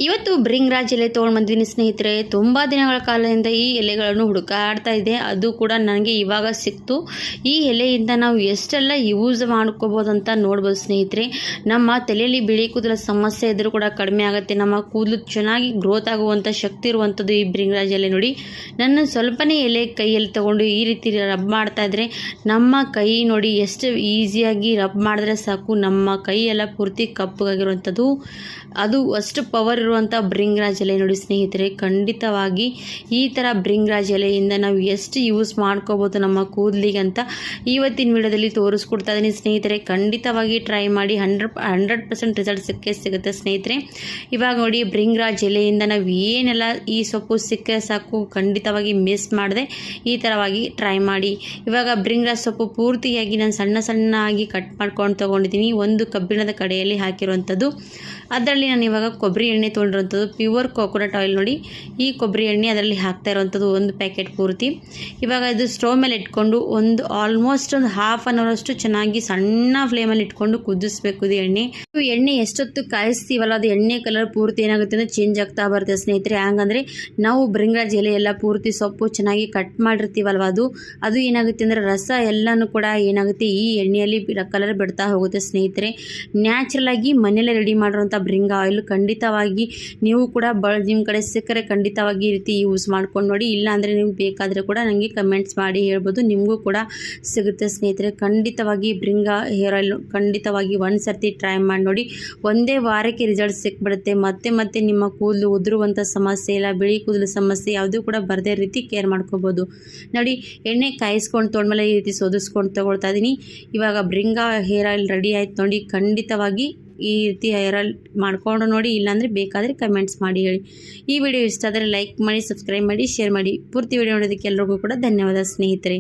ಇವತ್ತು ಬ್ರಿಂಗ್ರಾಜ್ ಎಲೆ ತೊಗೊಂಡು ಬಂದಿದ್ದೀನಿ ಸ್ನೇಹಿತರೆ. ತುಂಬ ದಿನಗಳ ಕಾಲದಿಂದ ಈ ಎಲೆಗಳನ್ನು ಹುಡುಕಾಡ್ತಾ ಇದೆ. ಅದು ಕೂಡ ನನಗೆ ಇವಾಗ ಸಿಕ್ತು. ಈ ಎಲೆಯಿಂದ ನಾವು ಎಷ್ಟೆಲ್ಲ ಯೂಸ್ ಮಾಡ್ಕೋಬೋದು ಅಂತ ನೋಡ್ಬೋದು ಸ್ನೇಹಿತರೆ. ನಮ್ಮ ತಲೆಯಲ್ಲಿ ಬಿಳಿ ಕೂದಲ ಸಮಸ್ಯೆ ಇದ್ರೂ ಕೂಡ ಕಡಿಮೆ ಆಗುತ್ತೆ. ನಮ್ಮ ಕೂದಲು ಚೆನ್ನಾಗಿ ಗ್ರೋತ್ ಆಗುವಂಥ ಶಕ್ತಿ ಇರುವಂಥದ್ದು ಈ ಬ್ರಿಂಗ್ರಾಜ್ ಎಲೆ. ನೋಡಿ, ನನ್ನ ಸ್ವಲ್ಪನೇ ಎಲೆ ಕೈಯಲ್ಲಿ ತೊಗೊಂಡು ಈ ರೀತಿ ರಬ್ ಮಾಡ್ತಾ ಇದ್ರೆ ನಮ್ಮ ಕೈ ನೋಡಿ ಎಷ್ಟು ಈಸಿಯಾಗಿ ರಬ್ ಮಾಡಿದ್ರೆ ಸಾಕು, ನಮ್ಮ ಕೈ ಎಲ್ಲ ಪೂರ್ತಿ ಕಪ್ಪಗಾಗಿರುವಂಥದ್ದು. ಅದು ಅಷ್ಟು ಪವರ್ ಇರುವಂಥ ಬ್ರಿಂಗ್ರಾಜ್ ಎಲೆ ನೋಡಿ ಸ್ನೇಹಿತರೆ. ಖಂಡಿತವಾಗಿ ಈ ಥರ ಬ್ರಿಂಗ್ರಾಜ್ ಎಲೆಯಿಂದ ನಾವು ಎಷ್ಟು ಯೂಸ್ ಮಾಡ್ಕೋಬೋದು ನಮ್ಮ ಕೂದಲಿಗೆ ಅಂತ ಇವತ್ತಿನ ವಿಡಿಯೋದಲ್ಲಿ ತೋರಿಸ್ಕೊಡ್ತಾ ಇದ್ದೀನಿ ಸ್ನೇಹಿತರೆ. ಖಂಡಿತವಾಗಿ ಟ್ರೈ ಮಾಡಿ, 100% ರಿಸಲ್ಟ್ ಸಿಗುತ್ತೆ ಸ್ನೇಹಿತರೆ. ಇವಾಗ ನೋಡಿ, ಬ್ರಿಂಗ್ರಾಜ್ ಎಲೆಯಿಂದ ನಾವು ಏನೆಲ್ಲ ಈ ಸೊಪ್ಪು ಸಿಕ್ಕರೆ ಸಾಕು, ಖಂಡಿತವಾಗಿ ಮಿಸ್ ಮಾಡದೆ ಈ ಥರವಾಗಿ ಟ್ರೈ ಮಾಡಿ. ಇವಾಗ ಬ್ರಿಂಗ್ರಾಜ್ ಸೊಪ್ಪು ಪೂರ್ತಿಯಾಗಿ ನಾನು ಸಣ್ಣ ಆಗಿ ಕಟ್ ಮಾಡ್ಕೊಂಡು ತೊಗೊಂಡಿದ್ದೀನಿ. ಒಂದು ಕಬ್ಬಿಣದ ಕಡೆಯಲ್ಲಿ ಹಾಕಿರುವಂಥದ್ದು. ಅದರಲ್ಲಿ ನಾನು ಇವಾಗ ಕೊಬ್ಬರಿ ಎಣ್ಣೆ ತೊಗೊಂಡಿರುವಂಥದ್ದು, ಪ್ಯೂರ್ ಕೋಕೋನಟ್ ಆಯಿಲ್ ನೋಡಿ. ಈ ಕೊಬ್ಬರಿ ಎಣ್ಣೆ ಅದರಲ್ಲಿ ಹಾಕ್ತಾ ಇರುವಂಥದ್ದು ಒಂದು ಪ್ಯಾಕೆಟ್ ಪೂರ್ತಿ. ಇವಾಗ ಇದು ಸ್ಟವ್ ಮೇಲೆ ಇಟ್ಕೊಂಡು ಆಲ್ಮೋಸ್ಟ್ ಒಂದು ಹಾಫ್ ಆನ್ ಅವರ್ ಅಷ್ಟು ಚೆನ್ನಾಗಿ ಸಣ್ಣ ಫ್ಲೇಮಲ್ಲಿ ಇಟ್ಕೊಂಡು ಕುದಿಸ್ಬೇಕು ಇದು ಎಣ್ಣೆ. ಎಣ್ಣೆ ಎಷ್ಟೊತ್ತು ಕಾಯಿಸ್ತೀವಲ್ಲ ಅದು ಎಣ್ಣೆ ಕಲರ್ ಪೂರ್ತಿ ಏನಾಗುತ್ತೆ ಅಂದರೆ ಚೇಂಜ್ ಆಗ್ತಾ ಬರುತ್ತೆ ಸ್ನೇಹಿತರೆ. ಹಂಗಂದರೆ ನಾವು ಬ್ರಿಂಗ್ರಾಜ್ ಎಲೆ ಎಲ್ಲ ಪೂರ್ತಿ ಸೊಪ್ಪು ಚೆನ್ನಾಗಿ ಕಟ್ ಮಾಡಿರ್ತೀವಲ್ವ, ಅದು ಏನಾಗುತ್ತೆ ಅಂದರೆ ರಸ ಎಲ್ಲನೂ ಕೂಡ ಏನಾಗುತ್ತೆ ಈ ಎಣ್ಣೆಯಲ್ಲಿ ಕಲರ್ ಬಿಡ್ತಾ ಹೋಗುತ್ತೆ ಸ್ನೇಹಿತರೆ. ನ್ಯಾಚುರಲ್ ಆಗಿ ಮನೆಯಲ್ಲೇ ರೆಡಿ ಮಾಡಿರುವಂಥ ಬ್ರಿಂಗ್ ಆಯಿಲ್ ಖಂಡಿತವಾಗಿ ನೀವು ಕೂಡ ನಿಮ್ಮ ಕಡೆ ಸಿಕ್ಕರೆ ಖಂಡಿತವಾಗಿ ಈ ರೀತಿ ಯೂಸ್ ಮಾಡ್ಕೊಂಡು ನೋಡಿ. ಇಲ್ಲಾಂದರೆ ನೀವು ಬೇಕಾದರೆ ಕೂಡ ನನಗೆ ಕಮೆಂಟ್ಸ್ ಮಾಡಿ ಹೇಳ್ಬೋದು, ನಿಮಗೂ ಕೂಡ ಸಿಗುತ್ತೆ ಸ್ನೇಹಿತರೆ. ಖಂಡಿತವಾಗಿ ಬ್ರಿಂಗ್ ಹೇರ್ ಆಯಿಲ್ ಖಂಡಿತವಾಗಿ ಒಂದು ಸರ್ತಿ ಟ್ರೈ ಮಾಡಿ ನೋಡಿ. ಒಂದೇ ವಾರಕ್ಕೆ ರಿಸಲ್ಟ್ ಸಿಕ್ಬಿಡುತ್ತೆ. ಮತ್ತೆ ನಿಮ್ಮ ಕೂದಲು ಉದುರುವಂಥ ಸಮಸ್ಯೆ ಇಲ್ಲ, ಬಿಳಿ ಕೂದಲು ಸಮಸ್ಯೆ ಯಾವುದೂ ಕೂಡ ಬರದೇ ರೀತಿ ಕೇರ್ ಮಾಡ್ಕೋಬೋದು ನೋಡಿ. ಎಣ್ಣೆ ಕಾಯಿಸ್ಕೊಂಡು ತೊಗೊಂಡ್ಮೇಲೆ ಈ ರೀತಿ ಸೋದಿಸ್ಕೊಂಡು ತೊಗೊಳ್ತಾ ಇದ್ದೀನಿ. ಇವಾಗ ಬ್ರಿಂಗ್ ಹೇರ್ ಆಯಿಲ್ ರೆಡಿ ಆಯ್ತು ನೋಡಿ. ಖಂಡಿತವಾಗಿ ಈ ರೀತಿ ಹೇರ್ ಆಯಿಲ್ ಮಾಡ್ಕೊಂಡು ನೋಡಿ. ಇಲ್ಲಾಂದರೆ ಬೇಕಾದರೆ ಕಮೆಂಟ್ಸ್ ಮಾಡಿ ಹೇಳಿ. ಈ ವಿಡಿಯೋ ಇಷ್ಟ ಆದರೆ ಲೈಕ್ ಮಾಡಿ, ಸಬ್ಸ್ಕ್ರೈಬ್ ಮಾಡಿ, ಶೇರ್ ಮಾಡಿ. ಪೂರ್ತಿ ವಿಡಿಯೋ ನೋಡೋದಕ್ಕೆ ಎಲ್ಲರಿಗೂ ಕೂಡ ಧನ್ಯವಾದ ಸ್ನೇಹಿತರೆ.